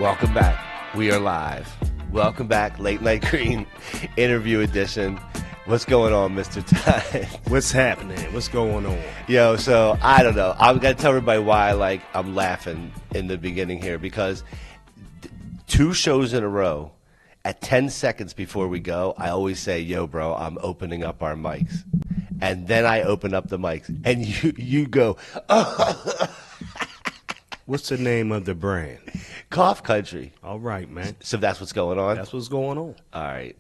Welcome back. We are live. Welcome back, Late Night Green interview edition. What's going on, Mr. Todd? What's happening? What's going on? Yo, so I don't know. I'm gonna tell everybody why I'm laughing in the beginning here, because 2 shows in a row, at 10 seconds before we go, I always say, "Yo, bro, I'm opening up our mics," and then I open up the mics, and you go, "Oh." What's the name of the brand? Cough Country. All right, man. So that's what's going on? That's what's going on. All right.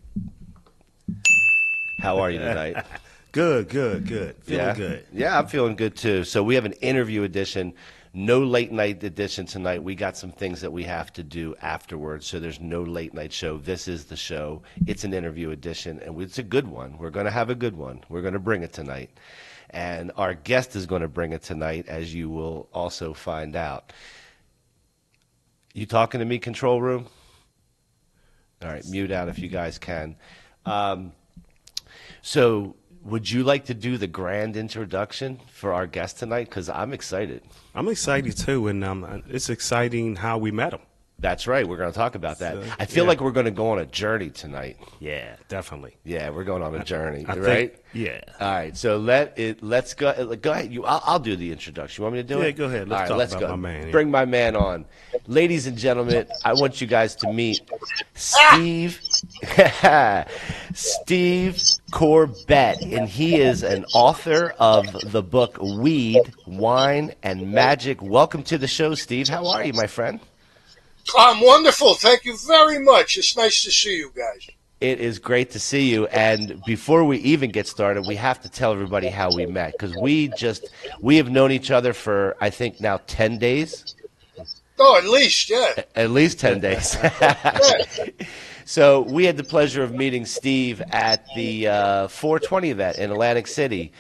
How are you tonight? Good. Feeling good. Yeah, I'm feeling good too. So we have an interview edition, no late night edition tonight. We got some things that we have to do afterwards, so there's no late night show. This is the show. It's an interview edition, and it's a good one. We're going to have a good one. We're going to bring it tonight. And our guest is going to bring it tonight, as you will also find out. You talking to me, control room? All right, mute out if you guys can. So would you like to do the grand introduction for our guest tonight? Because I'm excited. I'm excited, too, and it's exciting how we met him. That's right. We're going to talk about that. I feel like we're going to go on a journey tonight. Yeah, definitely. Yeah, we're going on a journey, I right? think, yeah. All right. So let's go. Go ahead. I'll do the introduction. You want me to do it? Yeah, go ahead. Let's talk about my man. Bring my man on. Ladies and gentlemen, I want you guys to meet Steve Corbertt, and he is an author of the book Weed, Wine, and Magic. Welcome to the show, Steve. How are you, my friend? I'm wonderful. Thank you very much. It's nice to see you guys. It is great to see you. And before we even get started, we have to tell everybody how we met, because we have known each other for, I think, now 10 days. Oh, at least, yeah. At least 10 days. So we had the pleasure of meeting Steve at the 420 event in Atlantic City.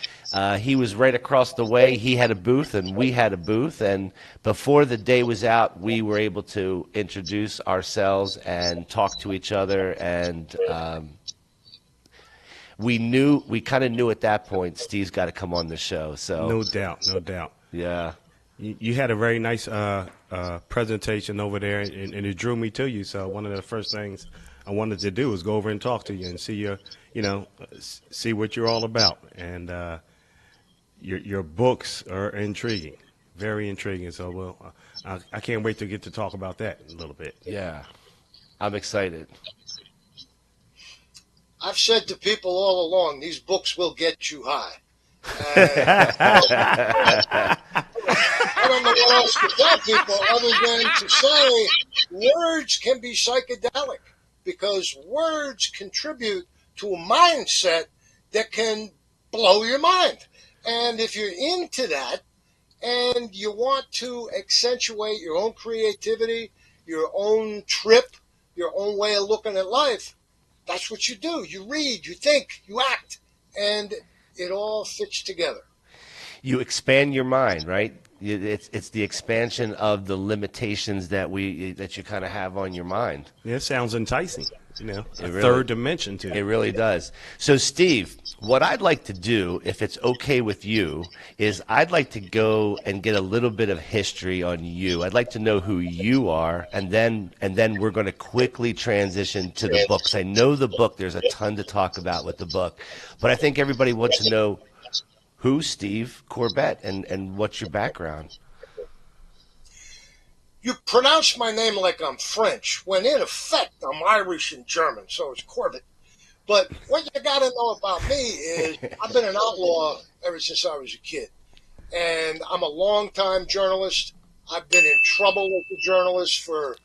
He was right across the way. He had a booth, and we had a booth. And before the day was out, we were able to introduce ourselves and talk to each other. And we kind of knew at that point, Steve's got to come on the show. So No doubt. yeah. You had a very nice presentation over there, and it drew me to you. So one of the first things I wanted to do was go over and talk to you and see see what you're all about. And your books are intriguing, very intriguing. So I can't wait to get to talk about that in a little bit. Yeah, I'm excited. I've said to people all along, these books will get you high. I don't know what else to tell people other than to say words can be psychedelic, because words contribute to a mindset that can blow your mind. And if you're into that and you want to accentuate your own creativity, your own trip, your own way of looking at life, that's what you do. You read, you think, you act, and it all fits together. You expand your mind, right? It's the expansion of the limitations that you kind of have on your mind. Yeah, it sounds enticing. A really, third dimension to it. It really does. So, Steve, what I'd like to do, if it's okay with you, is I'd like to go and get a little bit of history on you. I'd like to know who you are, and then we're going to quickly transition to the books. I know the book. There's a ton to talk about with the book, but I think everybody wants to know who's Steve Corbertt and what's your background. You pronounce my name like I'm French, when in effect I'm Irish and German, so it's Corbertt. But what you got to know about me is I've been an outlaw ever since I was a kid. And I'm a longtime journalist. I've been in trouble with the journalists for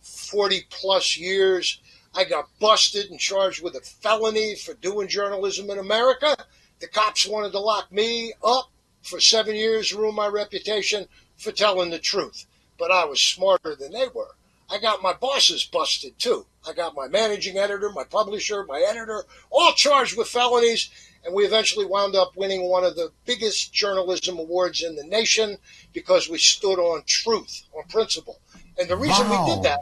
40-plus years. I got busted and charged with a felony for doing journalism in America. The cops wanted to lock me up for 7 years, ruin my reputation for telling the truth. But I was smarter than they were. I got my bosses busted, too. I got my managing editor, my publisher, my editor, all charged with felonies, and we eventually wound up winning one of the biggest journalism awards in the nation because we stood on truth, on principle. And the reason we did that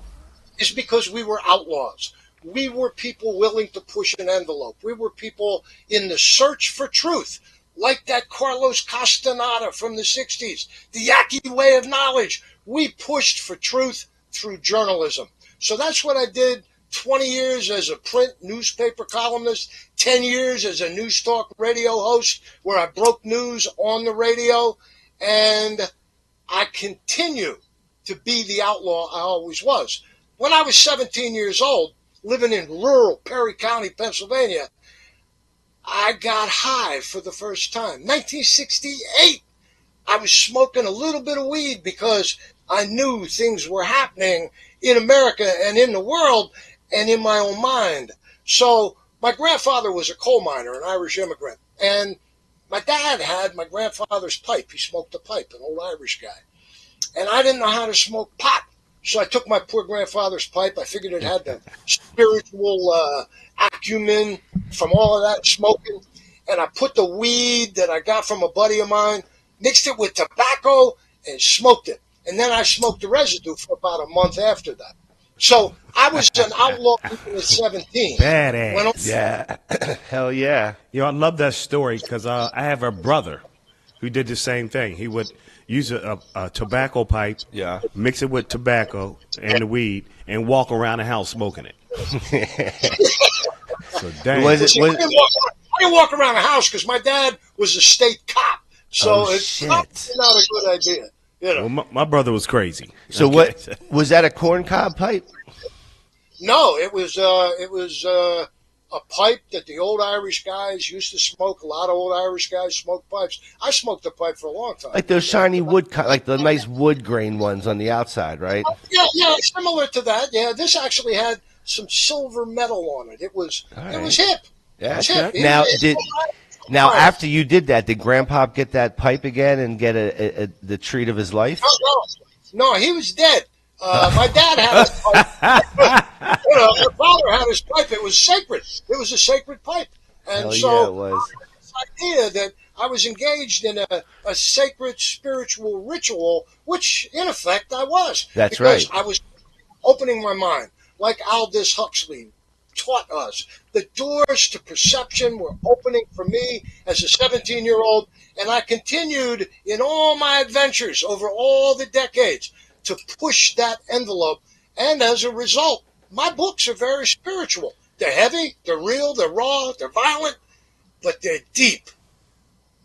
is because we were outlaws. We were people willing to push an envelope. We were people in the search for truth, like that Carlos Castaneda from the 60s, the Yaqui way of knowledge. We pushed for truth through journalism. So that's what I did 20 years as a print newspaper columnist, 10 years as a news talk radio host where I broke news on the radio. And I continue to be the outlaw I always was. When I was 17 years old, living in rural Perry County, Pennsylvania, I got high for the first time. 1968, I was smoking a little bit of weed because I knew things were happening in America and in the world and in my own mind. So my grandfather was a coal miner, an Irish immigrant. And my dad had my grandfather's pipe. He smoked a pipe, an old Irish guy. And I didn't know how to smoke pot. So I took my poor grandfather's pipe. I figured it had the spiritual acumen from all of that smoking. And I put the weed that I got from a buddy of mine, mixed it with tobacco, and smoked it. And then I smoked the residue for about a month after that. So I was an outlaw even at 17. Badass. Yeah. Hell yeah. You know, I love that story because I have a brother who did the same thing. He would use a tobacco pipe, Yeah. mix it with tobacco and the weed, and walk around the house smoking it. So dang. Was it? See, I didn't walk around the house because my dad was a state cop. So Oh, it's shit. probably not a good idea. You know. Well, my brother was crazy. So Okay. what was that? A corncob pipe? No, it was a pipe that the old Irish guys used to smoke. A lot of old Irish guys smoked pipes. I smoked a pipe for a long time. Like those shiny wood, like the nice wood grain ones on the outside, right? Yeah, similar to that. Yeah, this actually had some silver metal on it. It was right. hip. Yeah. It was hip. Now, Right. after you did that, did Grandpa get that pipe again and get the treat of his life? No, he was dead. My dad had his pipe. My father had his pipe. It was sacred. It was a sacred pipe. And Hell so yeah, it was. this idea that I was engaged in a sacred spiritual ritual, which in effect I was. That's because right. I was opening my mind, like Aldous Huxley taught us. The doors to perception were opening for me as a 17-year-old, and I continued in all my adventures over all the decades to push that envelope. And as a result, my books are very spiritual. They're heavy, they're real, they're raw, they're violent, but they're deep.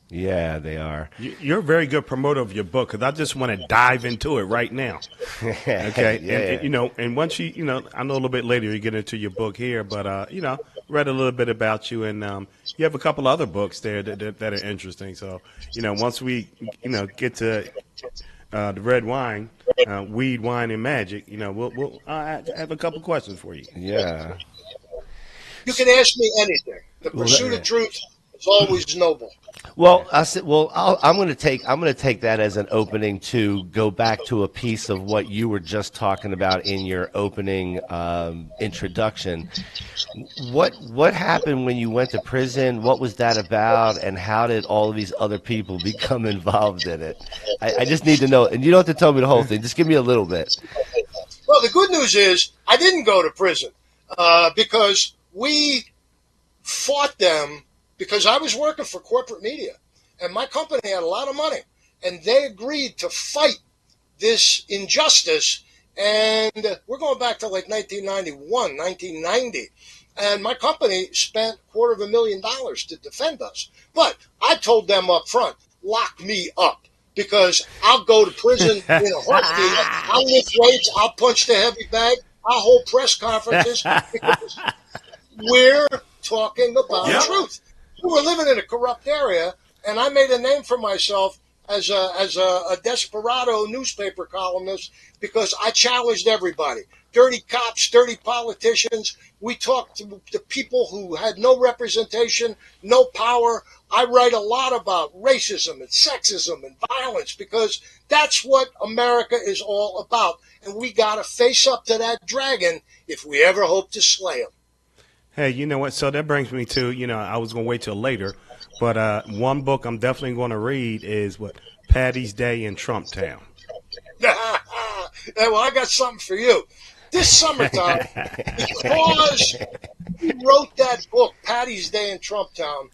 Yeah, they are. You're a very good promoter of your book because I just want to dive into it right now. Okay, Yeah. and once you know, I know a little bit later you get into your book here, but read a little bit about you, and you have a couple other books there that are interesting. So, once we get to the red wine, weed, wine, and magic, we'll I have a couple questions for you. Yeah. You can ask me anything. The pursuit of truth is always noble. Well, I'm going to take that as an opening to go back to a piece of what you were just talking about in your opening introduction. What happened when you went to prison? What was that about, and how did all of these other people become involved in it? I just need to know, and you don't have to tell me the whole thing. Just give me a little bit. Well, the good news is I didn't go to prison because we fought them. Because I was working for corporate media, and my company had a lot of money, and they agreed to fight this injustice. And we're going back to like 1991, 1990. And my company spent $250,000 to defend us. But I told them up front, lock me up, because I'll go to prison in a heartbeat. I'll lift weights. I'll punch the heavy bag. I'll hold press conferences because we're talking about truth. We were living in a corrupt area, and I made a name for myself as a desperado newspaper columnist because I challenged everybody. Dirty cops, dirty politicians. We talked to the people who had no representation, no power. I write a lot about racism and sexism and violence because that's what America is all about. And we got to face up to that dragon if we ever hope to slay him. Hey, you know what? So that brings me to, I was going to wait till later, but one book I'm definitely going to read is Patty's Day in Trump Town. Well, I got something for you. This summertime, because we wrote that book, Patty's Day in Trump Town,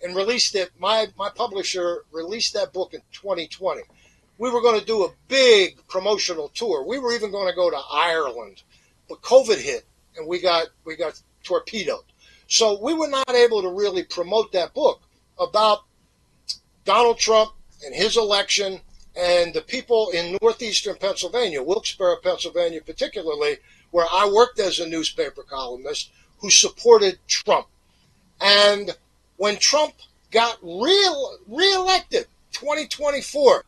and released it, my publisher released that book in 2020. We were going to do a big promotional tour. We were even going to go to Ireland. but COVID hit and we got torpedoed. So we were not able to really promote that book about Donald Trump and his election and the people in northeastern Pennsylvania, Wilkes-Barre, Pennsylvania particularly, where I worked as a newspaper columnist, who supported Trump. And when Trump got reelected, 2024,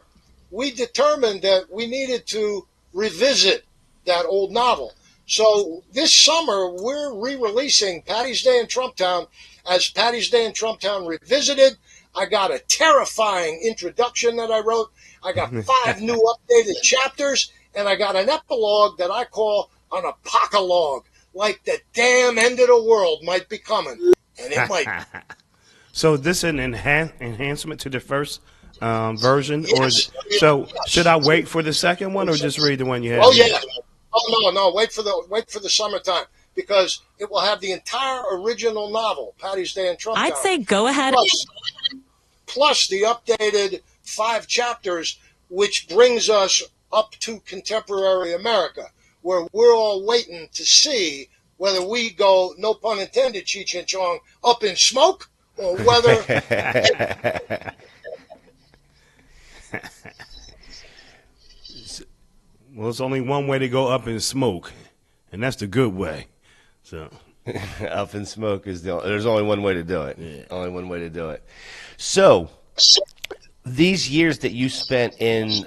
we determined that we needed to revisit that old novel. So this summer, we're re-releasing Patty's Day in Trumptown as Patty's Day in Trumptown Revisited. I got a terrifying introduction that I wrote. I got 5 new updated chapters, and I got an epilogue that I call an apocalogue, like the damn end of the world might be coming, and it might. So is this an enhancement to the first version? Yes. Or is it, so should I wait for the second one or just read the one you have? Oh, yeah. Oh, no. Wait for the summertime, because it will have the entire original novel, Patty's Day in Trumptown. I'd say go ahead. Plus the updated 5 chapters, which brings us up to contemporary America, where we're all waiting to see whether we go, no pun intended, Cheech and Chong, up in smoke, or whether... Well, it's only one way to go up in smoke, and that's the good way. So up in smoke is there's only one way to do it. Yeah. Only one way to do it. So these years that you spent in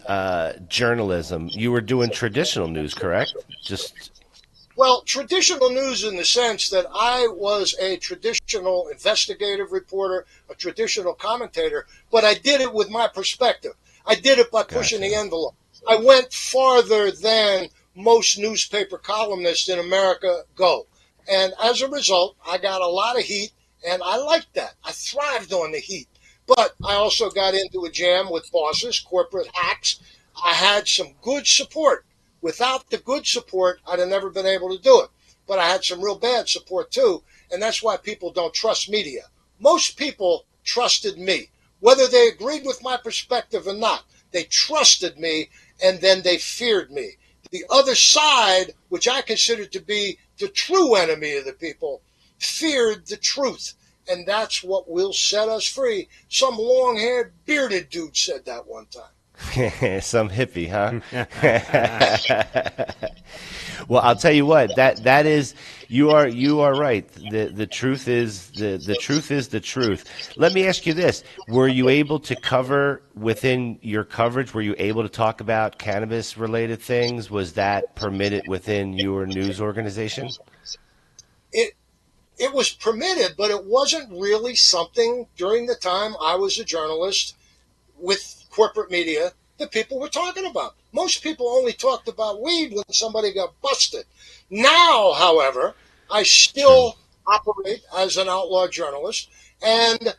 journalism, you were doing traditional news, correct? Well, traditional news in the sense that I was a traditional investigative reporter, a traditional commentator, but I did it with my perspective. I did it by pushing the envelope. I went farther than most newspaper columnists in America go. And as a result, I got a lot of heat, and I liked that. I thrived on the heat. But I also got into a jam with bosses, corporate hacks. I had some good support. Without the good support, I'd have never been able to do it. But I had some real bad support, too, and that's why people don't trust media. Most people trusted me, whether they agreed with my perspective or not. They trusted me, and then they feared me. The other side, which I considered to be the true enemy of the people, feared the truth. And that's what will set us free. Some long-haired, bearded dude said that one time. Some hippie, huh? Well, I'll tell you what. That is, you are right. The truth is the truth is the truth. Let me ask you this: were you able to cover within your coverage? Were you able to talk about cannabis-related things? Was that permitted within your news organization? It was permitted, but it wasn't really something during the time I was a journalist with corporate media that people were talking about. Most people only talked about weed when somebody got busted. Now, however, I still operate as an outlaw journalist, and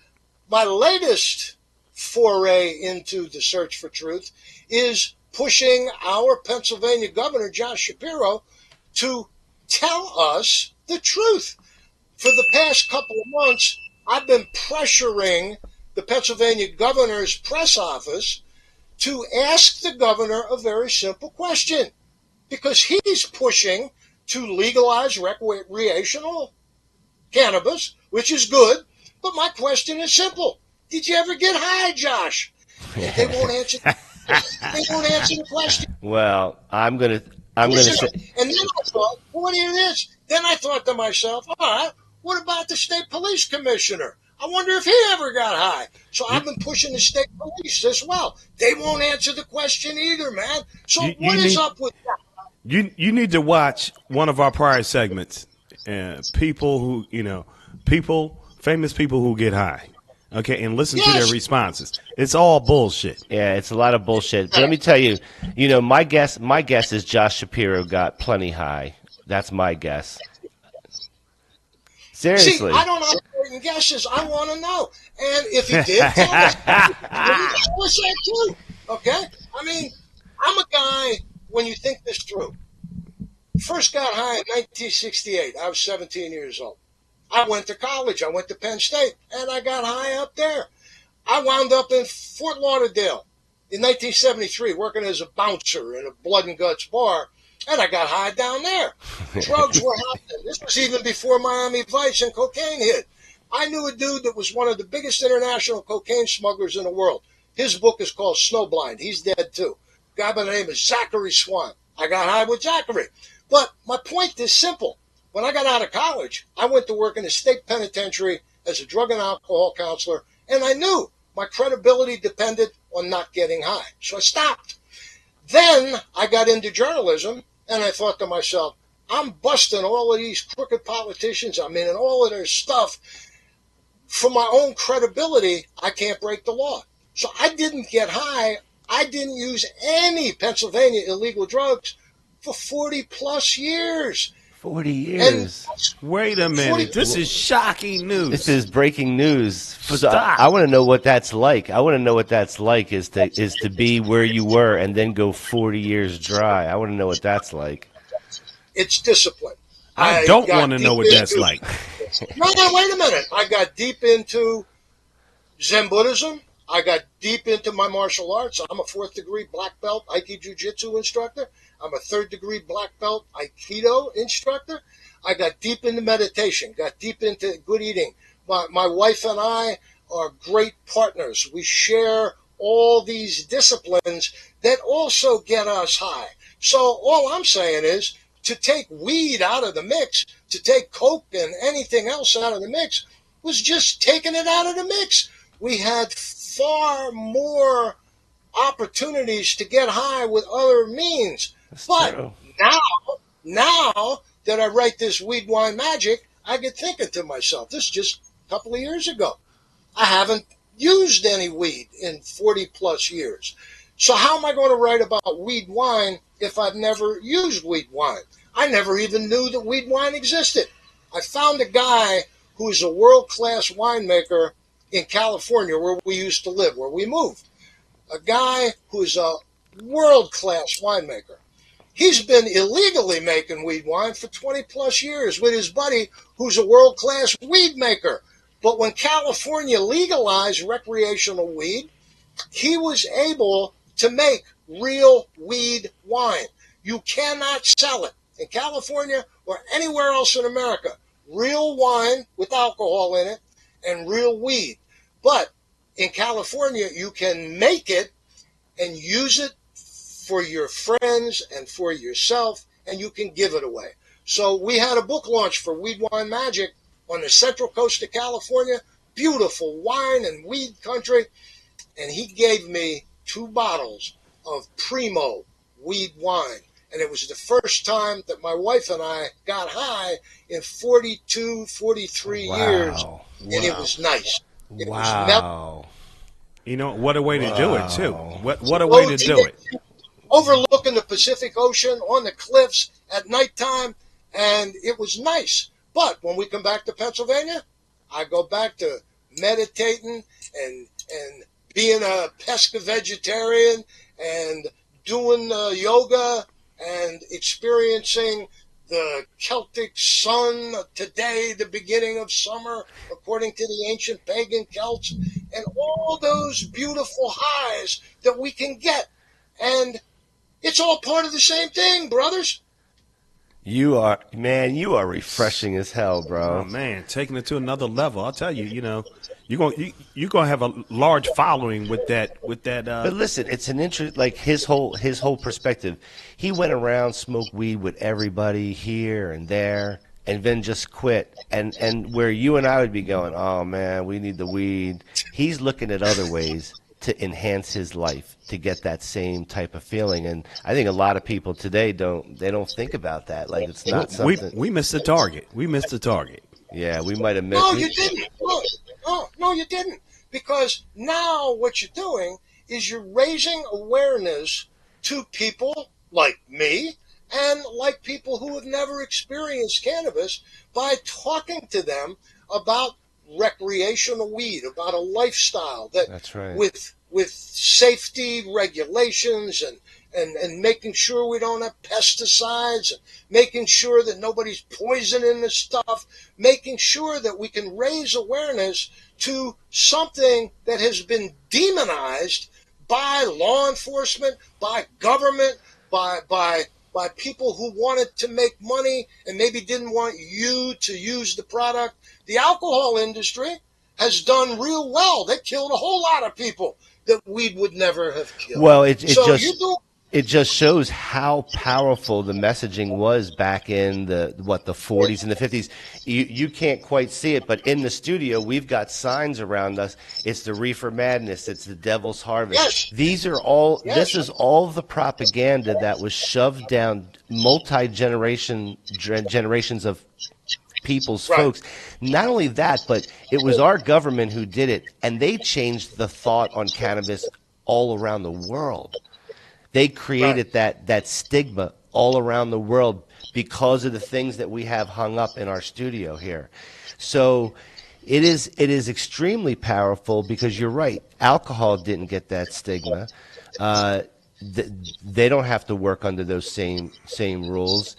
my latest foray into the search for truth is pushing our Pennsylvania governor, Josh Shapiro, to tell us the truth. For the past couple of months, I've been pressuring the Pennsylvania governor's press office to ask the governor a very simple question, because he's pushing to legalize recreational cannabis, which is good. But my question is simple. Did you ever get high, Josh? And they won't answer. They won't answer the question. Well, I'm gonna say. And then I thought, well, what is this? Then I thought to myself, all right, what about the state police commissioner? I wonder if he ever got high. So I've been pushing the state police as well. They won't answer the question either, man. So what is up with that? You need to watch one of our prior segments. People who, famous people who get high. Okay, and listen to their responses. It's all bullshit. Yeah, it's a lot of bullshit. But let me tell you, my guess is Josh Shapiro got plenty high. That's my guess. Seriously. See, I don't operate in guesses. I want to know. And if he did, tell me. What's that too? Okay? I mean, I'm a guy, when you think this through. First got high in 1968. I was 17 years old. I went to college. I went to Penn State, and I got high up there. I wound up in Fort Lauderdale in 1973, working as a bouncer in a blood and guts bar. and I got high down there. Drugs were happening. This was even before Miami Vice and cocaine hit. I knew a dude that was one of the biggest international cocaine smugglers in the world. His book is called Snowblind. He's dead too. A guy by the name of Zachary Swan. I got high with Zachary. But my point is simple. When I got out of college, I went to work in the state penitentiary as a drug and alcohol counselor, and I knew my credibility depended on not getting high. So I stopped. Then I got into journalism, and I thought to myself, I'm busting all of these crooked politicians, I'm in all of their stuff. For my own credibility, I can't break the law. So I didn't get high. I didn't use any Pennsylvania illegal drugs for 40 plus years. 40 years. Wait a minute. This is shocking news. This is breaking news. Stop. I want to know what that's like. I want to know what that's like is to be where you were and then go 40 years dry. I want to know what that's like. It's discipline. I don't want to know what that's like. No, wait a minute. I got deep into Zen Buddhism. I got deep into my martial arts. I'm a 4th degree black belt Aikido Jiu-Jitsu instructor. I'm a 3rd degree black belt Aikido instructor. I got deep into meditation, got deep into good eating. My wife and I are great partners. We share all these disciplines that also get us high. So all I'm saying is to take weed out of the mix, to take coke and anything else out of the mix, was just taking it out of the mix. We had far more opportunities to get high with other means. That's but true. now that I write this Weed Wine Magic, I get thinking to myself, this is just a couple of years ago. I haven't used any weed in 40 plus years. So how am I going to write about weed wine if I've never used weed wine? I never even knew that weed wine existed. I found a guy who's a world-class winemaker in California, where we used to live, where we moved. A guy who's a world-class winemaker. He's been illegally making weed wine for 20 plus years with his buddy who's a world-class weed maker. But when California legalized recreational weed, he was able to make real weed wine. You cannot sell it in California or anywhere else in America. Real wine with alcohol in it and real weed. But in California, you can make it and use it for your friends and for yourself, and you can give it away. So we had a book launch for Weed Wine Magic on the central coast of California, beautiful wine and weed country, and he gave me 2 bottles of primo weed wine. And it was the first time that my wife and I got high in 42, 43 years, and it was nice. It was you know, what a way to do it, too. What a way to do it. Overlooking the Pacific Ocean on the cliffs at nighttime, and it was nice. But when we come back to Pennsylvania, I go back to meditating and being a pesca vegetarian and doing yoga and experiencing the Celtic sun today, the beginning of summer, according to the ancient pagan Celts, and all those beautiful highs that we can get. And it's all part of the same thing, brothers. You are refreshing as hell, bro. Oh man, taking it to another level. I'll tell you, you're gonna have a large following with that. But listen, it's an interest. Like his whole perspective. He went around, smoked weed with everybody here and there, and then just quit. And where you and I would be going, oh man, we need the weed. He's looking at other ways to enhance his life, to get that same type of feeling. And I think a lot of people today don't think about that. Like it's not something. We missed the target. Yeah, we might have missed. No, you didn't. No, you didn't. Because now what you're doing is you're raising awareness to people like me and like people who have never experienced cannabis by talking to them about recreational weed, about a lifestyle that's right, with safety regulations and making sure we don't have pesticides, and making sure that nobody's poisoning the stuff, making sure that we can raise awareness to something that has been demonized by law enforcement, by government, by by people who wanted to make money and maybe didn't want you to use the product. The alcohol industry has done real well. They killed a whole lot of people that weed would never have killed. Well, it So just you do. it just shows how powerful the messaging was back in the 40s and the 50s. You can't quite see it, but in the studio we've got signs around us. It's the reefer madness. It's the devil's harvest. Yes. These are all. Yes. This is all the propaganda that was shoved down generations of people's Right. folks. Not only that, but it was our government who did it, and they changed the thought on cannabis all around the world. They created that stigma all around the world because of the things that we have hung up in our studio here. So it is extremely powerful because you're right. Alcohol didn't get that stigma. They don't have to work under those same rules.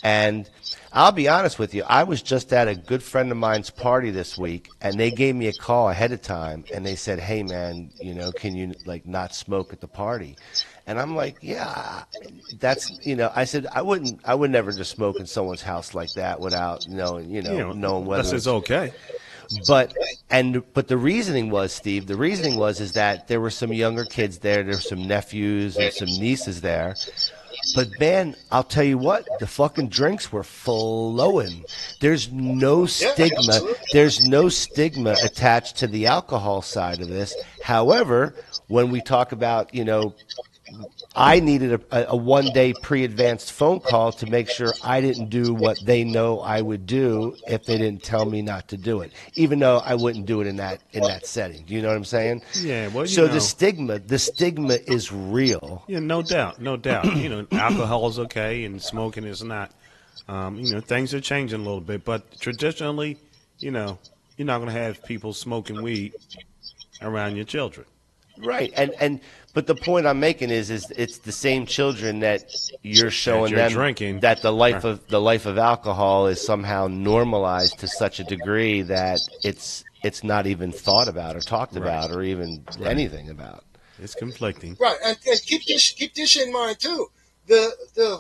And I'll be honest with you, I was just at a good friend of mine's party this week, and they gave me a call ahead of time, and they said, "Hey, man, can you not smoke at the party?" And I'm like, "Yeah, that's I said I would never just smoke in someone's house like that without knowing whether Unless it's okay. But the reasoning was, Steve, is that there were some younger kids there, there were some nephews and some nieces there. But man, I'll tell you what, the fucking drinks were flowing. There's no stigma. There's no stigma attached to the alcohol side of this. However, when we talk about, I needed a one-day pre-advanced phone call to make sure I didn't do what they know I would do if they didn't tell me not to do it, even though I wouldn't do it in that setting. Do you know what I'm saying? Yeah. Well, so the stigma is real. Yeah, no doubt. Alcohol is okay and smoking is not. Things are changing a little bit, but traditionally, you're not going to have people smoking weed around your children. Right, but the point I'm making is it's the same children that you're showing them drinking. That the life of alcohol is somehow normalized to such a degree that it's not even thought about or talked about or even anything about. It's conflicting. Right, and keep this in mind too. The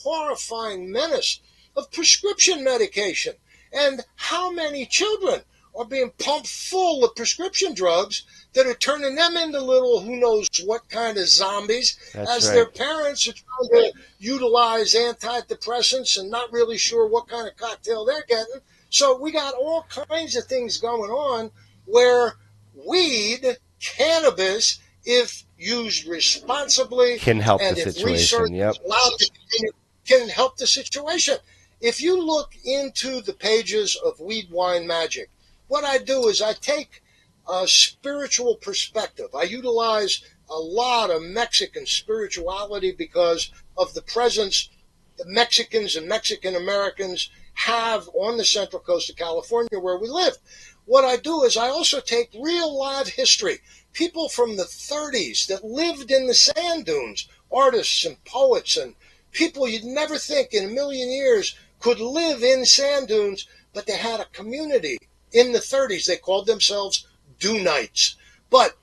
horrifying menace of prescription medication, and how many children are being pumped full of prescription drugs that are turning them into little who knows what kind of zombies. That's their right. parents are trying to utilize antidepressants and not really sure what kind of cocktail they're getting. So we got all kinds of things going on where weed, cannabis, if used responsibly, Can help and the if situation. research Yep. is allowed to continue, can help the situation. If you look into the pages of Weed Wine Magic, what I do is I take a spiritual perspective. I utilize a lot of Mexican spirituality because of the presence the Mexicans and Mexican Americans have on the Central Coast of California where we live. What I do is I also take real live history, people from the 30s that lived in the sand dunes, artists and poets and people you'd never think in a million years could live in sand dunes, but they had a community. In the 30s, they called themselves Dunites. But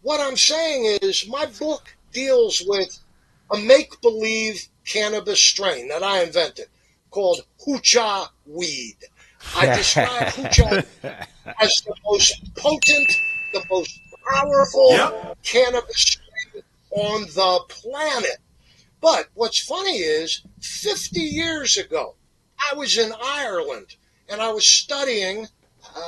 what I'm saying is my book deals with a make-believe cannabis strain that I invented called hoochah weed. I describe hoochah as the most potent, the most powerful cannabis strain on the planet. But what's funny is 50 years ago, I was in Ireland and I was studying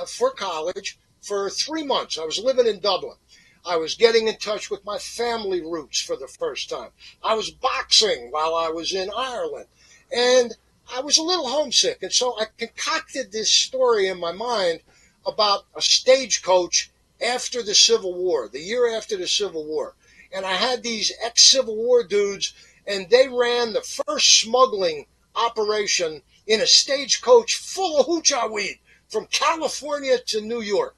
for college for 3 months. I was living in Dublin. I was getting in touch with my family roots for the first time. I was boxing while I was in Ireland. And I was a little homesick. And so I concocted this story in my mind about a stagecoach after the Civil War, the year after the Civil War. And I had these ex-Civil War dudes, and they ran the first smuggling operation in a stagecoach full of hoochah weed from California to New York.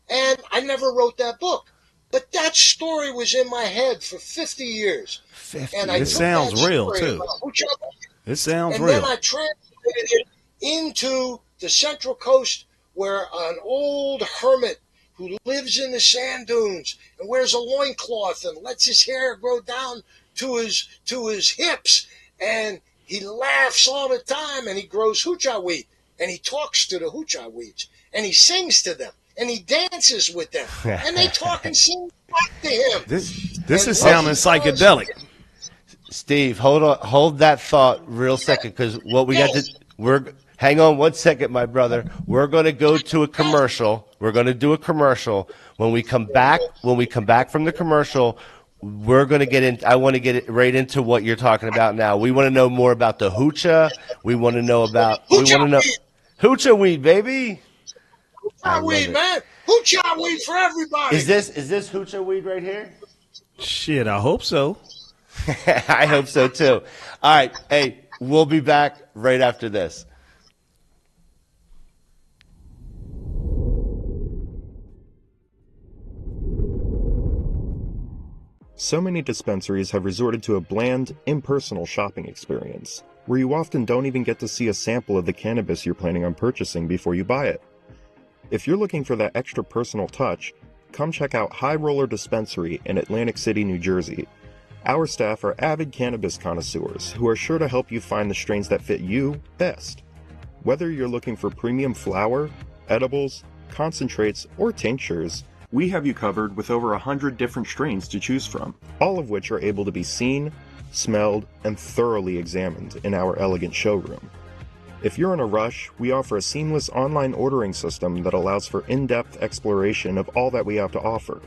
And I never wrote that book. But that story was in my head for 50 years. 50. And I It took sounds that real, story too. about hoochah weed, It sounds and real. then I translated it into the Central Coast, where an old hermit who lives in the sand dunes and wears a loincloth and lets his hair grow down to his hips, and he laughs all the time, and he grows hoochah weed, and he talks to the hoochah weeds, and he sings to them, and he dances with them, and they talk and sing back to him. This is sounding psychedelic. Steve, hold that thought real second, because what we got to hang on one second, my brother. We're going to go to a commercial. We're going to do a commercial. When we come back from the commercial, we're going to get in. I want to get right into what you're talking about now. We want to know more about the hoochah. We want to know about hoochah weed, baby. Hoochah weed, man. Hoochah weed for everybody. Is this hoochah weed right here? Shit, I hope so. I hope so too. All right, hey, we'll be back right after this. So many dispensaries have resorted to a bland, impersonal shopping experience, where you often don't even get to see a sample of the cannabis you're planning on purchasing before you buy it. If you're looking for that extra personal touch, come check out High Roller Dispensary in Atlantic City, New Jersey. Our staff are avid cannabis connoisseurs who are sure to help you find the strains that fit you best. Whether you're looking for premium flower, edibles, concentrates, or tinctures, we have you covered with over 100 different strains to choose from, all of which are able to be seen, smelled, and thoroughly examined in our elegant showroom. If you're in a rush, we offer a seamless online ordering system that allows for in-depth exploration of all that we have to offer.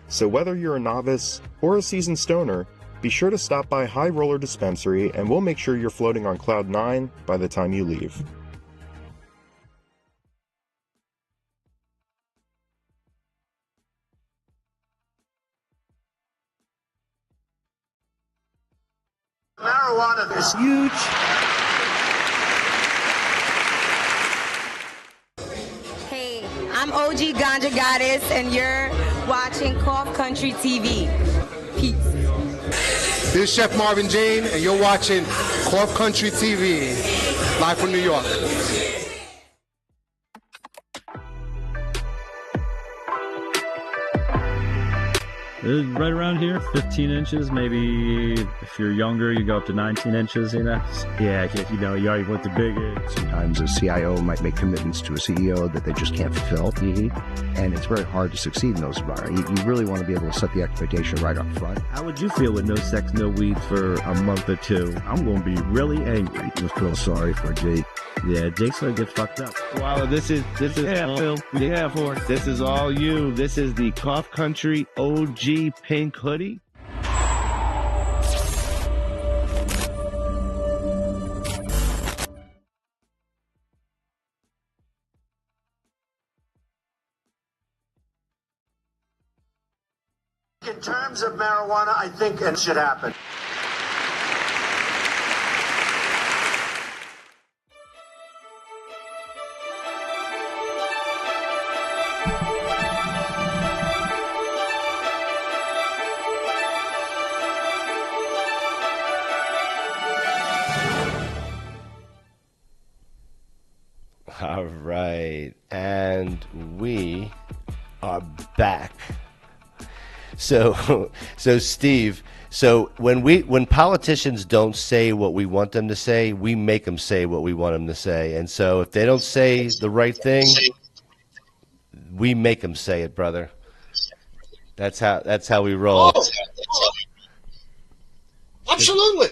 So whether you're a novice or a seasoned stoner, be sure to stop by High Roller Dispensary and we'll make sure you're floating on cloud 9 by the time you leave. Marijuana is huge. Hey, I'm OG Ganja Goddess, and you're watching Cough Country TV. Peace. This is Chef Marvin Jane, and you're watching Cough Country TV, live from New York. Right around here, 15 inches, maybe if you're younger, you go up to 19 inches, you know? Yeah, you know, you already went the big age. Sometimes a CIO might make commitments to a CEO that they just can't fulfill. And it's very hard to succeed in those environments. You really want to be able to set the expectation right up front. How would you feel with no sex, no weed for a month or two? I'm going to be really angry. Just feel sorry for Jake. Yeah, Jake's going to get fucked up. Wow, this is Phil. Yeah, for it. This is all you. This is the Cough Country OG pink hoodie. In terms of marijuana, I think it should happen. All right, and we are back. So Steve, when politicians don't say what we want them to say, we make them say what we want them to say. And so if they don't say the right thing, we make them say it, brother. That's how we roll. Oh, absolutely.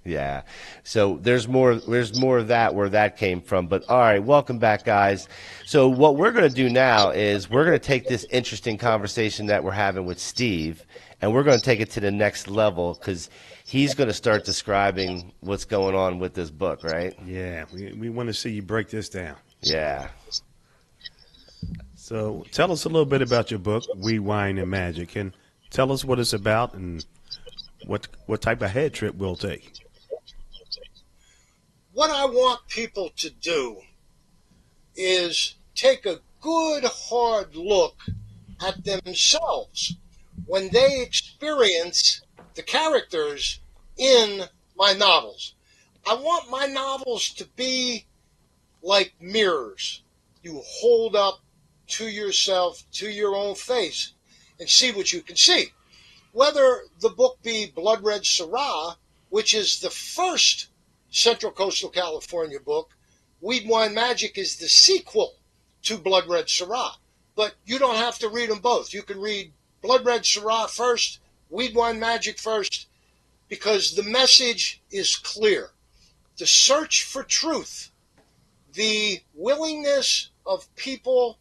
Yeah. So there's more of that where that came from. But all right, welcome back, guys. So what we're going to do now is we're going to take this interesting conversation that we're having with Steve, and we're going to take it to the next level because he's going to start describing what's going on with this book, right? Yeah, we want to see you break this down. Yeah. So tell us a little bit about your book, Weed, Wine, and Magic, and tell us what it's about and what type of head trip we'll take. What I want people to do is take a good hard look at themselves when they experience the characters in my novels. I want my novels to be like mirrors you hold up to yourself, to your own face, and see what you can see. whether the book be Blood Red Syrah, which is the first Central Coastal California book. Weed, Wine, Magic is the sequel to Blood Red Syrah. But you don't have to read them both. You can read Blood Red Syrah first, Weed, Wine, Magic first, because the message is clear. The search for truth, the willingness of people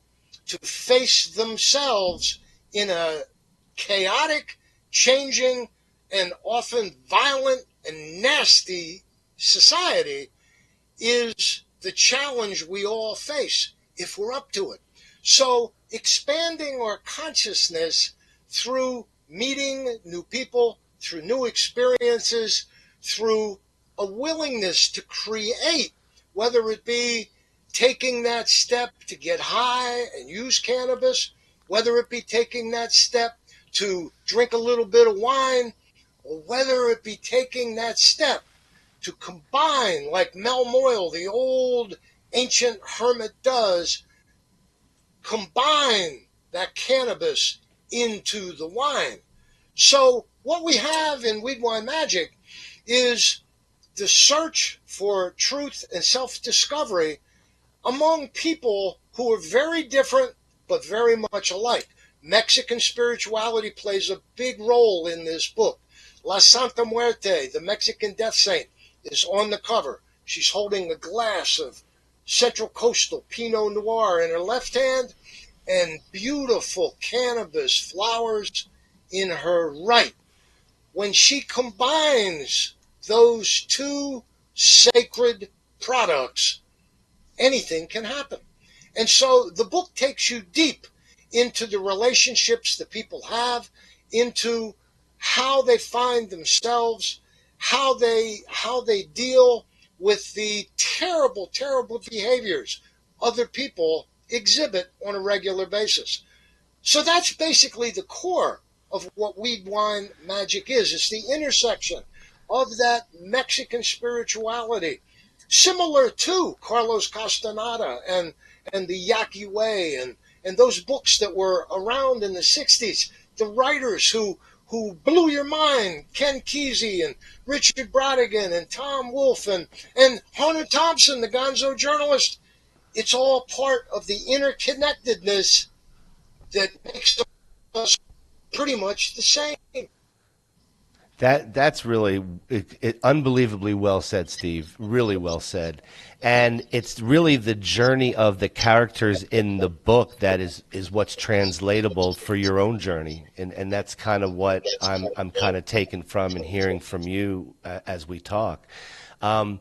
to face themselves in a chaotic, changing, and often violent and nasty society is the challenge we all face if we're up to it. So expanding our consciousness through meeting new people, through new experiences, through a willingness to create, whether it be taking that step to get high and use cannabis, whether it be taking that step to drink a little bit of wine, or whether it be taking that step to combine, like Mel Moyle, the old ancient hermit does, combine that cannabis into the wine. So what we have in Weed, Wine, Magic is the search for truth and self-discovery among people who are very different but very much alike. Mexican spirituality plays a big role in this book. La Santa Muerte, the Mexican death saint, is on the cover. She's holding a glass of Central Coastal Pinot Noir in her left hand and beautiful cannabis flowers in her right. When she combines those two sacred products, anything can happen. And so the book takes you deep into the relationships that people have, into how they find themselves, how they deal with the terrible, terrible behaviors other people exhibit on a regular basis. So that's basically the core of what Weed, Wine, Magic is. It's the intersection of that Mexican spirituality, similar to Carlos Castaneda and the Yaqui Way and those books that were around in the 60s, the writers who blew your mind, Ken Kesey and Richard Brodigan and Tom Wolfe and Hunter Thompson, the gonzo journalist. It's all part of the interconnectedness that makes us pretty much the same. That's really unbelievably well said, Steve. Really well said. And it's really the journey of the characters in the book that is what's translatable for your own journey. And that's kind of what I'm kind of taking from and hearing from you as we talk. Go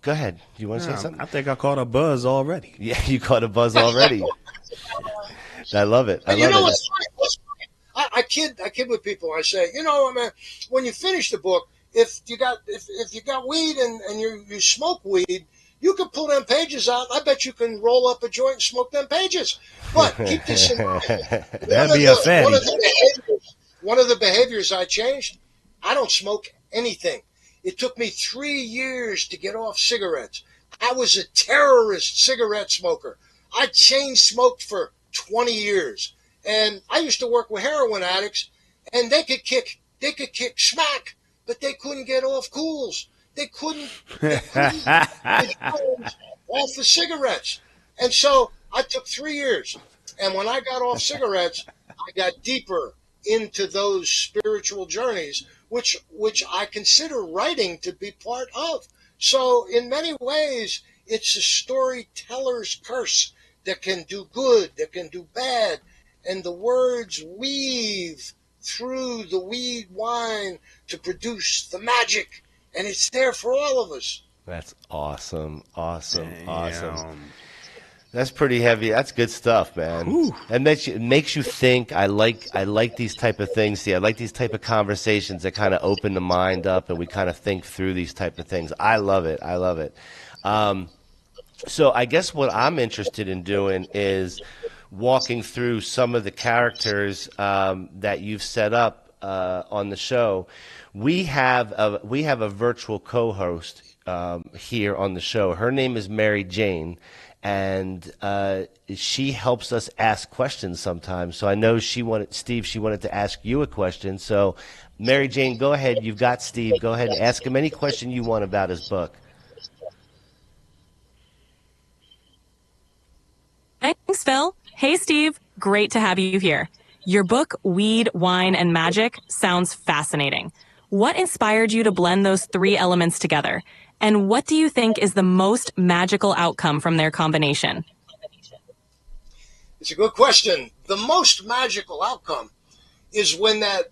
ahead. Do you want to say something? I think I caught a buzz already. Yeah, you caught a buzz already. I love it. You know what's funny? I kid with people. I say, man, when you finish the book, if you got weed and you smoke weed, you can pull them pages out. I bet you can roll up a joint and smoke them pages. But keep this in mind. That'd be a fatty. One of the behaviors I changed, I don't smoke anything. It took me 3 years to get off cigarettes. I was a terrorist cigarette smoker. I chain smoked for 20 years. And I used to work with heroin addicts, and they could kick smack, but they couldn't get off cools. They couldn't get off the cigarettes. And so I took 3 years. And when I got off cigarettes, I got deeper into those spiritual journeys, which I consider writing to be part of. So in many ways, it's a storyteller's curse that can do good, that can do bad. And the words weave through the weed wine to produce the magic. And it's there for all of us. That's awesome. That's pretty heavy. That's good stuff, man. Ooh. It makes you think. I like these type of things. See, I like these type of conversations that kind of open the mind up and we kind of think through these type of things. I love it. So I guess what I'm interested in doing is walking through some of the characters that you've set up on the show. We have a virtual co-host here on the show. Her name is Mary Jane, and she helps us ask questions sometimes. So I know she wanted to ask you a question. So Mary Jane, go ahead. You've got Steve. Go ahead and ask him any question you want about his book. Thanks, Phil. Hey, Steve. Great to have you here. Your book, Weed, Wine, and Magic, sounds fascinating. What inspired you to blend those three elements together? And what do you think is the most magical outcome from their combination? It's a good question. The most magical outcome is when that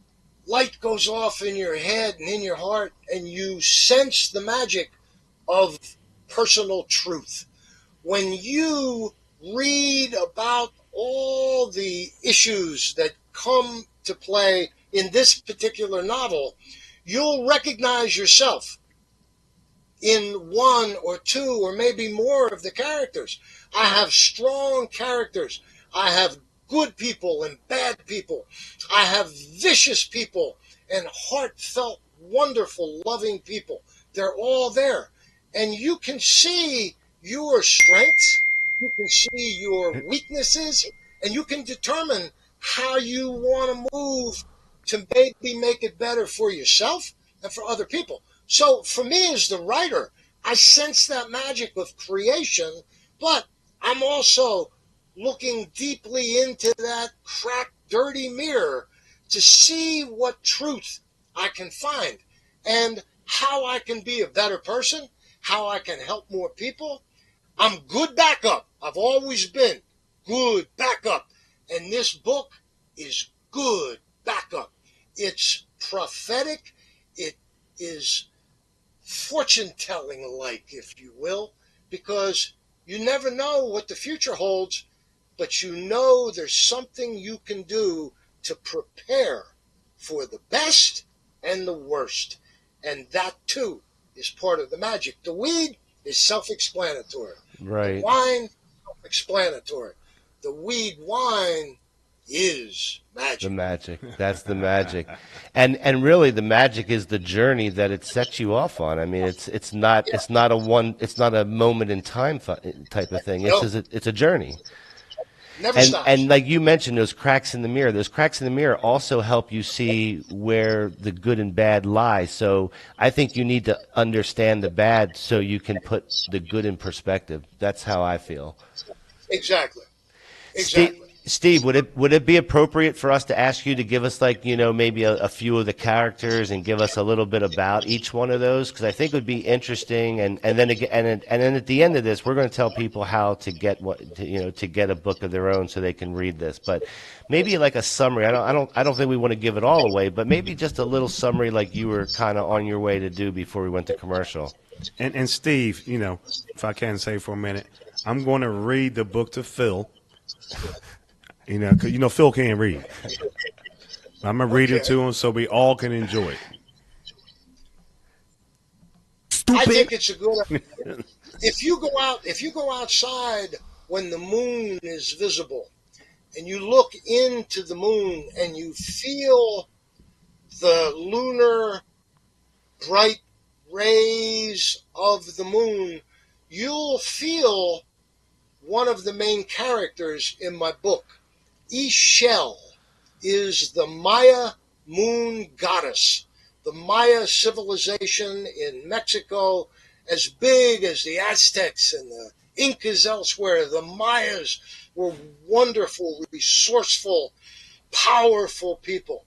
light goes off in your head and in your heart, and you sense the magic of personal truth. When you read about all the issues that come to play in this particular novel, you'll recognize yourself in one or two or maybe more of the characters. I have strong characters. I have good people and bad people. I have vicious people and heartfelt, wonderful, loving people. They're all there. And you can see your strengths, you can see your weaknesses, and you can determine how you want to move to maybe make it better for yourself and for other people. So for me as the writer, I sense that magic of creation, but I'm also looking deeply into that cracked, dirty mirror to see what truth I can find and how I can be a better person, how I can help more people. I'm good backup. I've always been good backup. And this book is good backup. It's prophetic. It is fortune-telling like, if you will, because you never know what the future holds, but you know there's something you can do to prepare for the best and the worst. And that, too, is part of the magic. The weed is self-explanatory. Right. The wine, self-explanatory. The weed wine is magic. The magic. That's the magic. And really the magic is the journey that it sets you off on. I mean, it's not a moment in time type of thing. It's just it's a journey. Never stops. And like you mentioned, those cracks in the mirror. Those cracks in the mirror also help you see where the good and bad lie. So I think you need to understand the bad so you can put the good in perspective. That's how I feel. Exactly. Steve, would it be appropriate for us to ask you to give us, like, maybe a few of the characters and give us a little bit about each one of those? Because I think it would be interesting. And then at the end of this, we're going to tell people how to get to get a book of their own so they can read this. But maybe like a summary. I don't think we want to give it all away, but maybe just a little summary, like you were kind of on your way to do before we went to commercial. And Steve, if I can say for a minute, I'm going to read the book to Phil. 'Cause Phil can't read. I'm gonna read it to him so we all can enjoy it. Stupid. I think it's a good. If you go outside when the moon is visible, and you look into the moon and you feel the lunar bright rays of the moon, you'll feel one of the main characters in my book. Ixchel is the Maya moon goddess. The Maya civilization in Mexico, as big as the Aztecs and the Incas elsewhere, the Mayas were wonderful, resourceful, powerful people.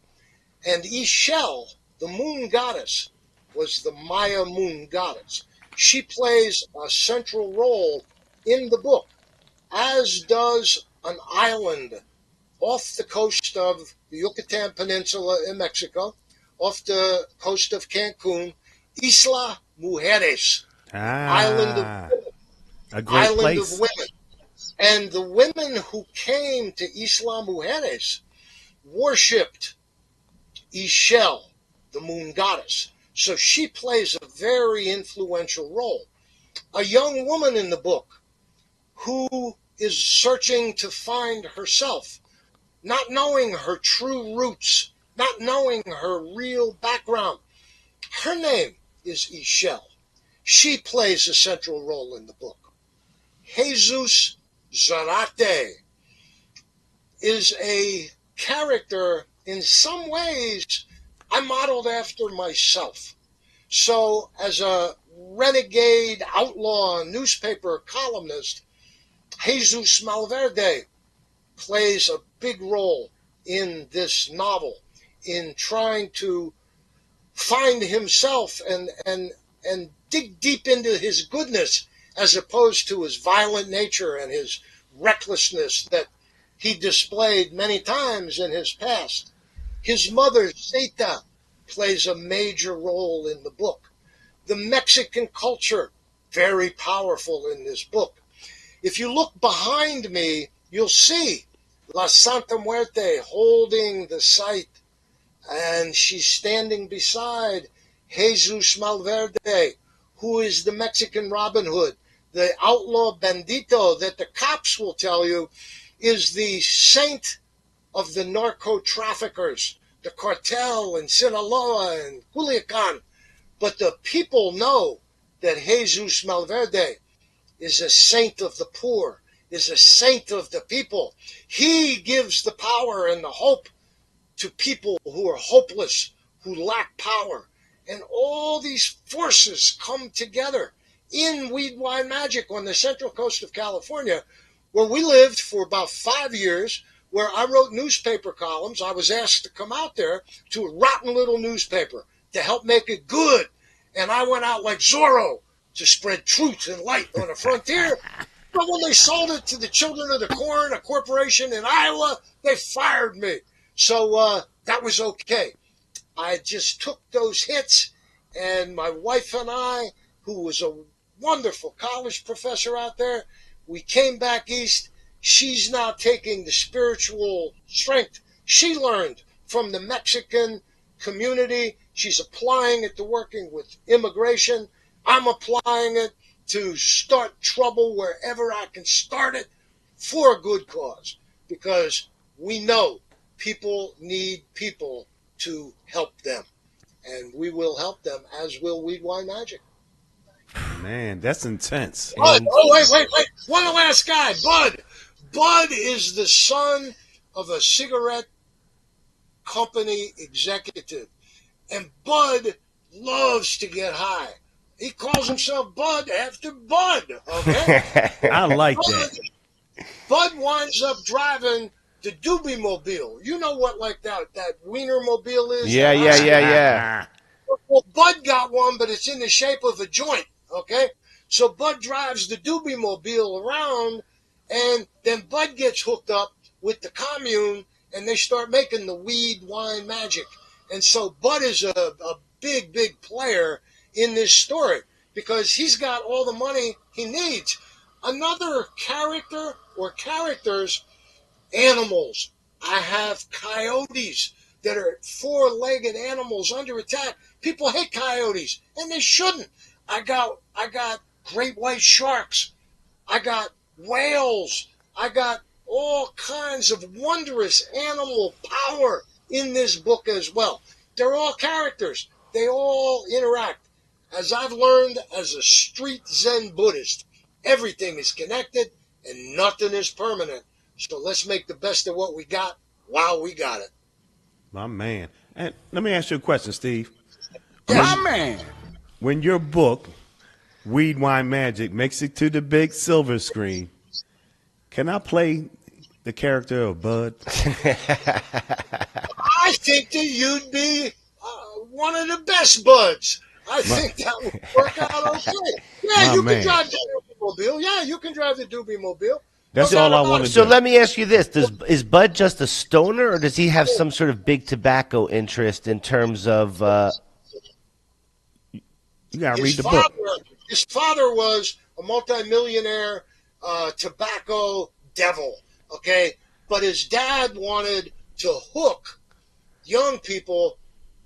And Ixchel, the moon goddess, was the Maya moon goddess. She plays a central role in the book, as does an island off the coast of the Yucatan Peninsula in Mexico, off the coast of Cancun, Isla Mujeres, island of women. A great place. Of women. And the women who came to Isla Mujeres worshipped Ixchel, the moon goddess. So she plays a very influential role. A young woman in the book who is searching to find herself, not knowing her true roots, not knowing her real background. Her name is Ixchel. She plays a central role in the book. Jesus Zarate is a character in some ways I modeled after myself. So as a renegade outlaw newspaper columnist, Jesus Malverde plays a big role in this novel in trying to find himself and dig deep into his goodness as opposed to his violent nature and his recklessness that he displayed many times in his past. His mother, Zeta, plays a major role in the book. The Mexican culture, very powerful in this book. If you look behind me, you'll see La Santa Muerte holding the site, and she's standing beside Jesus Malverde, who is the Mexican Robin Hood, the outlaw bandito that the cops will tell you is the saint of the narco traffickers, the cartel in Sinaloa and Culiacan. But the people know that Jesus Malverde is a saint of the poor, is a saint of the people. He gives the power and the hope to people who are hopeless, who lack power. And all these forces come together in Weed Wine Magic on the central coast of California, where we lived for about 5 years, where I wrote newspaper columns. I was asked to come out there to a rotten little newspaper to help make it good. And I went out like Zorro to spread truth and light on the frontier. But when they sold it to the Children of the Corn, a corporation in Iowa, they fired me. So that was okay. I just took those hits, and my wife and I, who was a wonderful college professor out there, we came back east. She's now taking the spiritual strength she learned from the Mexican community. She's applying it to working with immigration. I'm applying it to start trouble wherever I can start it for a good cause, because we know people need people to help them, and we will help them, as will Weed Wine Magic. Man, that's intense. Bud, wait. One last guy, Bud. Bud is the son of a cigarette company executive, and Bud loves to get high. He calls himself Bud after Bud, okay? I like that. Bud winds up driving the Doobie Mobile. You know what, like that Wiener Mobile is? Yeah. Well, Bud got one, but it's in the shape of a joint, okay? So Bud drives the Doobie Mobile around, and then Bud gets hooked up with the commune, and they start making the Weed Wine Magic. And so Bud is a big, big player in this story because he's got all the money he needs. Another character or characters, animals. I have coyotes that are four-legged animals under attack. People hate coyotes, and they shouldn't. I got great white sharks. I got whales. I got all kinds of wondrous animal power in this book as well. They're all characters. They all interact. As I've learned as a street Zen Buddhist, everything is connected and nothing is permanent. So let's make the best of what we got while we got it. My man. And let me ask you a question, Steve. Yes. My man. When your book, Weed Wine Magic, makes it to the big silver screen, can I play the character of Bud? I think that you'd be one of the best Buds. I think that would work out okay. Yeah, you can drive the Doobie Mobile. Yeah, you can drive the Doobie Mobile. That's all I want to do. So let me ask you this. Is Bud just a stoner, or does he have some sort of big tobacco interest in terms of... You got to read the book. His father was a multimillionaire tobacco devil, okay? But his dad wanted to hook young people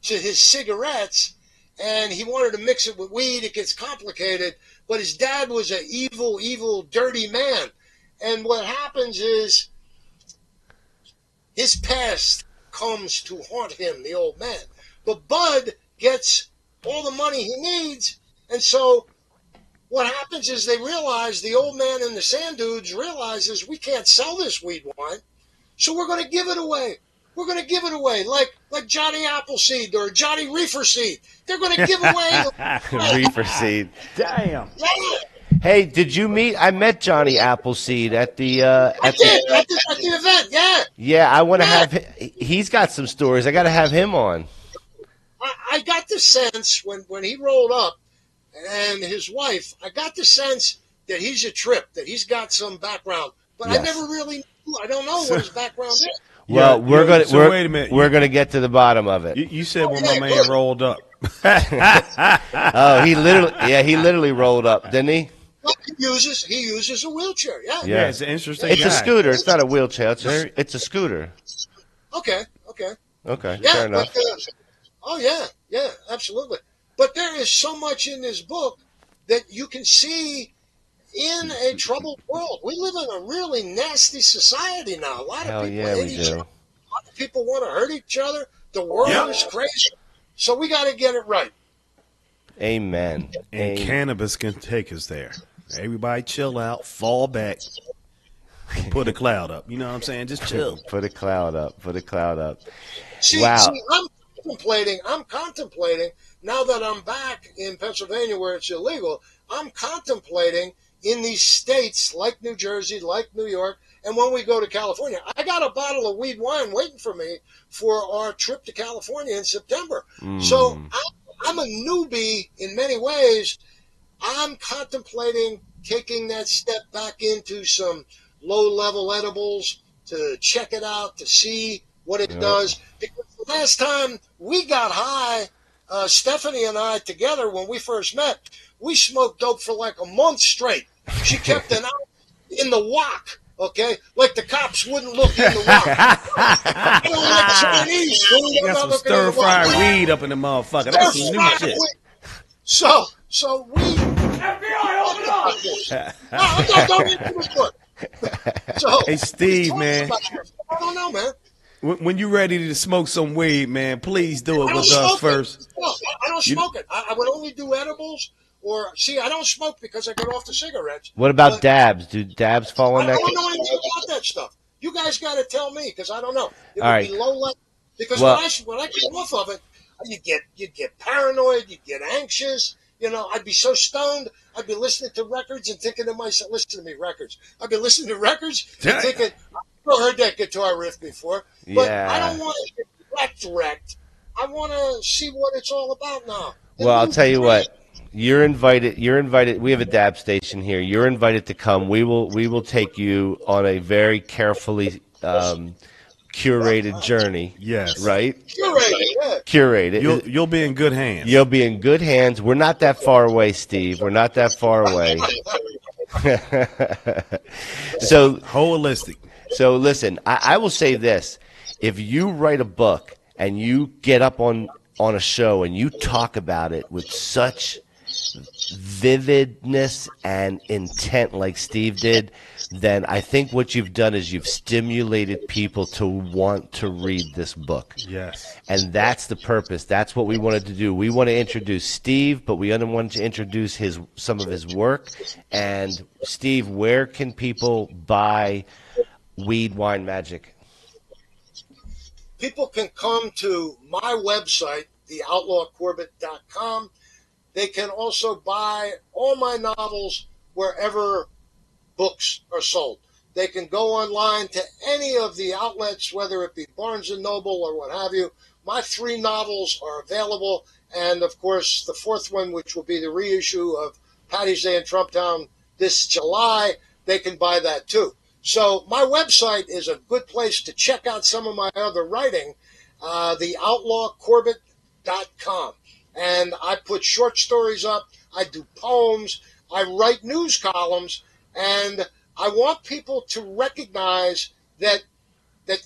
to his cigarettes, and he wanted to mix it with weed. It gets complicated. But his dad was an evil, evil, dirty man. And what happens is his past comes to haunt him, the old man. But Bud gets all the money he needs, and so what happens is they realize, the old man and the sand dudes realizes, we can't sell this weed wine, so we're going to give it away. We're going to give it away like Johnny Appleseed or Johnny Reefer Seed. They're going to give away Reefer Seed. Damn. Yeah. Hey, did you meet? I met Johnny Appleseed at the at the event. Yeah. Yeah, I want to have. He's got some stories. I got to have him on. I got the sense when he rolled up, and his wife, I got the sense that he's a trip, that he's got some background, but Yes. I never really knew. I don't know what his background is. Well, wait a minute. We're gonna get to the bottom of it. You said when my man rolled up. Oh, he literally rolled up, didn't he? Well, he uses a wheelchair. Yeah. Yeah, it's an interesting It's guy. a scooter. It's not a wheelchair. It's a scooter. Okay. Okay, Yeah. fair enough. Oh yeah, absolutely. But there is so much in this book that you can see in a troubled world. We live in a really nasty society now. A lot of people hate each other. A lot of people want to hurt each other. The world is crazy. So we got to get it right. Amen. And cannabis can take us there. Everybody chill out, fall back, put a cloud up. You know what I'm saying? Just chill. Put a cloud up. See, Wow. I'm contemplating, now that I'm back in Pennsylvania where it's illegal, I'm contemplating in these states like New Jersey, like New York, and when we go to California. I got a bottle of weed wine waiting for me for our trip to California in September. So I'm a newbie in many ways. I'm contemplating taking that step back into some low-level edibles to check it out, to see what it does. Because the last time we got high, Stephanie and I together, when we first met, we smoked dope for like a month straight. She kept an eye in the wok, okay? Like the cops wouldn't look in the wok. You got some stir-fried weed up in the motherfucker. That's some new shit. So we... FBI, open up! No, don't get too much book. Hey, Steve, man. I don't know, man. When you're ready to smoke some weed, man, please do it with us first. I don't smoke it. I would only do edibles. I don't smoke because I get off the cigarettes. What about dabs? Do dabs fall in that? I don't know anything about that stuff. You guys got to tell me because I don't know. It All would be low level. Because when I get off of it, you get paranoid, you get anxious. You know, I'd be so stoned. I'd be listening to records and thinking to myself, listen to me, records. I'd be listening to records and thinking, I've never heard that guitar riff before. But I don't want to get wrecked. I want to see what it's all about now. Well, I'll tell you what. You're invited. We have a dab station here. You're invited to come. We will take you on a very carefully curated journey. Yes. Right? Curated. You'll be in good hands. You'll be in good hands. We're not that far away, Steve. We're not that far away. So holistic. So listen, I will say this. If you write a book and you get up on a show and you talk about it with such vividness and intent like Steve did, then I think what you've done is you've stimulated people to want to read this book. Yes. And that's the purpose. That's what we wanted to do. We want to introduce Steve, but we wanted to introduce some of his work. And Steve, where can people buy Weed Wine Magic? People can come to my website, theoutlawcorbett.com. They can also buy all my novels wherever books are sold. They can go online to any of the outlets, whether it be Barnes & Noble or what have you. My 3 novels are available. And, of course, the 4th one, which will be the reissue of Patty's Day in Trumptown this July, they can buy that too. So my website is a good place to check out some of my other writing, theoutlawcorbett.com. And I put short stories up, I do poems, I write news columns, and I want people to recognize that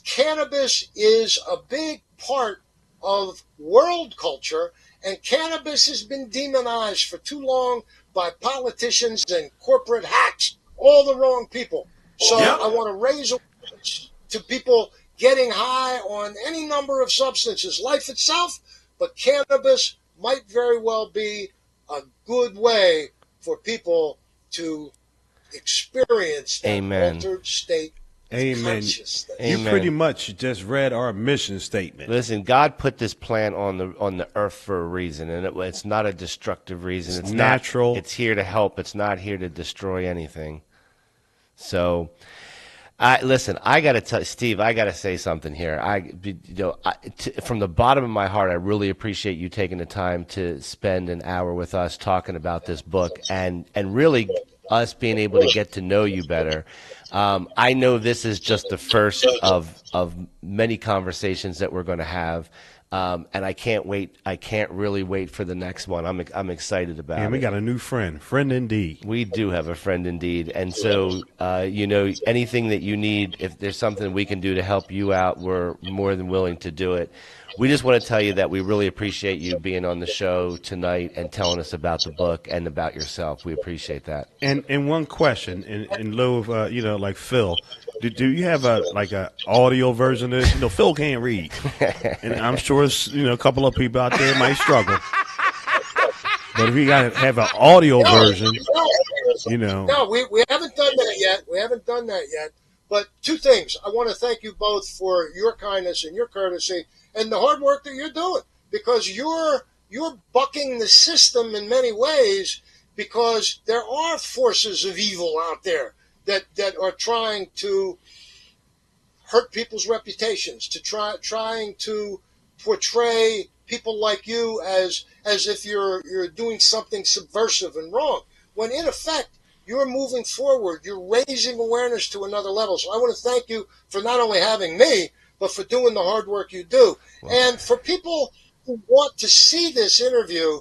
cannabis is a big part of world culture, and cannabis has been demonized for too long by politicians and corporate hacks, all the wrong people. So I want to raise awareness to people getting high on any number of substances, life itself, but cannabis might very well be a good way for people to experience that Amen. altered state of Amen. consciousness. You pretty much just read our mission statement. Listen, God put this plant on the earth for a reason, and it's not a destructive reason. It's natural. It's here to help. It's not here to destroy anything. So, listen, I got to tell Steve, I got to say something here. From the bottom of my heart, I really appreciate you taking the time to spend an hour with us talking about this book, and really us being able to get to know you better. I know this is just the first of many conversations that we're going to have. And I can't wait. I can't really wait for the next one. I'm excited about it. And we got a new friend indeed. We do have a friend indeed. And so, anything that you need, if there's something we can do to help you out, we're more than willing to do it. We just want to tell you that we really appreciate you being on the show tonight and telling us about the book and about yourself. We appreciate that. And one question, in lieu of like Phil, do you have a audio version of this? Phil can't read, and I'm sure a couple of people out there might struggle. But if you got to have an audio version, No, we haven't done that yet. We haven't done that yet. But two things. I want to thank you both for your kindness and your courtesy and the hard work that you're doing, because you're bucking the system in many ways, because there are forces of evil out there that are trying to hurt people's reputations, to trying to portray people like you as if you're doing something subversive and wrong, when in effect you're moving forward, you're raising awareness to another level. So I want to thank you for not only having me, but for doing the hard work you do. Wow. And for people who want to see this interview,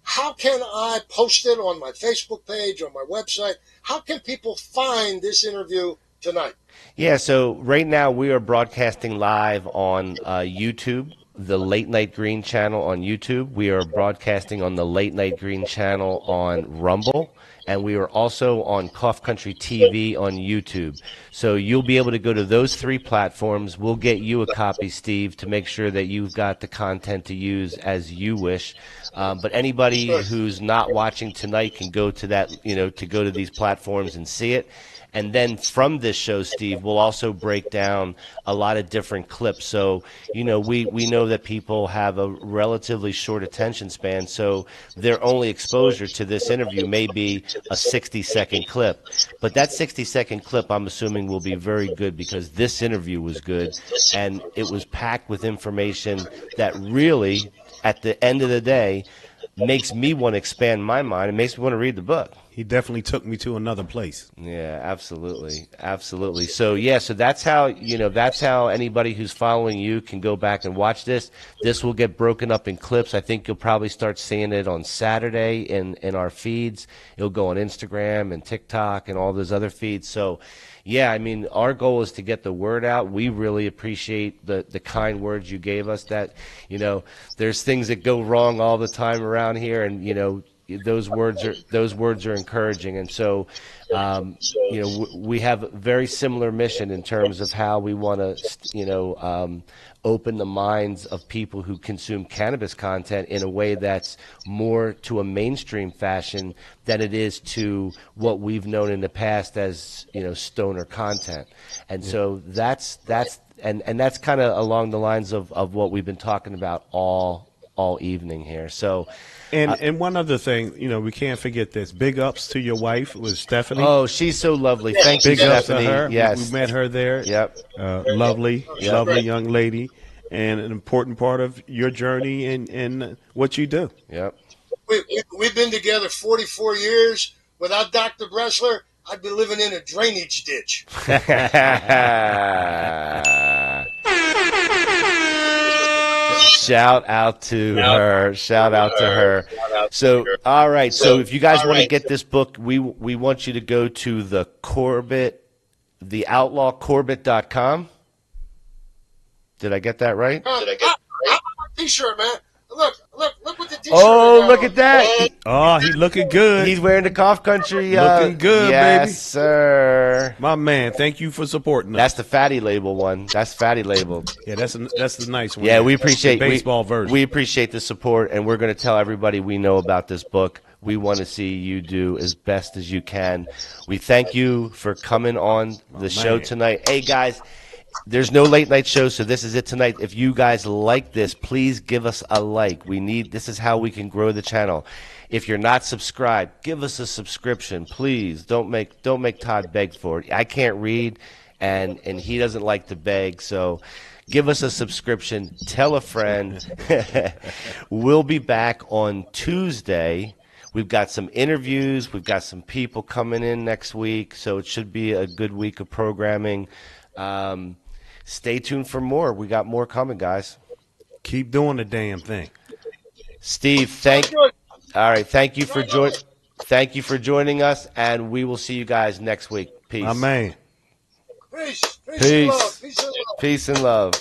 how can I post it on my Facebook page, on my website? How can people find this interview tonight? Yeah, so right now we are broadcasting live on YouTube, the Late Night Green channel on YouTube. We are broadcasting on the Late Night Green channel on Rumble. And we are also on Cough Country TV on YouTube. So you'll be able to go to those three platforms. We'll get you a copy, Steve, to make sure that you've got the content to use as you wish. But anybody who's not watching tonight can go to that, to go to these platforms and see it. And then from this show, Steve, we'll also break down a lot of different clips. So, we know that people have a relatively short attention span, so their only exposure to this interview may be a 60-second clip. But that 60-second clip, I'm assuming, will be very good, because this interview was good, and it was packed with information that really, at the end of the day, makes me want to expand my mind. It makes me want to read the book. He definitely took me to another place. Yeah, absolutely. Absolutely. So that's how, that's how anybody who's following you can go back and watch this. This will get broken up in clips. I think you'll probably start seeing it on Saturday in our feeds. It'll go on Instagram and TikTok and all those other feeds. So, yeah, I mean, our goal is to get the word out. We really appreciate the kind words you gave us, that, there's things that go wrong all the time around here, and, those words are encouraging. And so, we have a very similar mission in terms of how we want to, open the minds of people who consume cannabis content in a way that's more to a mainstream fashion than it is to what we've known in the past as, stoner content. And so that's kind of along the lines of what we've been talking about all evening here. So, and one other thing, we can't forget this. Big ups to your wife, was Stephanie. Oh, she's so lovely. Thank you, Stephanie. Big ups to her. Yes. We met her there. Yep. Lovely young lady, and an important part of your journey and what you do. Yep. We've been together 44 years. Without Dr. Bressler, I'd be living in a drainage ditch. Shout out to her. Shout out to her. So, all right. So if you guys want to get this book, we want you to go to the outlawcorbett.com. Did I get that right? T-shirt, man. Look what the T-shirt. Oh, look at that. Oh, he's looking good. He's wearing the Cough Country. Looking good, baby. Yes, sir. My man, thank you for supporting us. That's the fatty label one. That's fatty label. Yeah, that's the nice one. Yeah, we appreciate the baseball version. We appreciate the support, and we're going to tell everybody we know about this book. we want to see you do as best as you can. We thank you for coming on the show tonight. Hey, guys, there's no late night show, so this is it tonight. If you guys like this, please give us a like. This is how we can grow the channel. If you're not subscribed, give us a subscription, please. Don't make Todd beg for it. I can't read, and he doesn't like to beg, so give us a subscription. Tell a friend. We'll be back on Tuesday. We've got some interviews. We've got some people coming in next week, so it should be a good week of programming. Stay tuned for more. We got more coming, guys. Keep doing the damn thing. Steve, all right, thank you for joining us, and we will see you guys next week. Peace. Amen. Peace. Peace. Peace and love.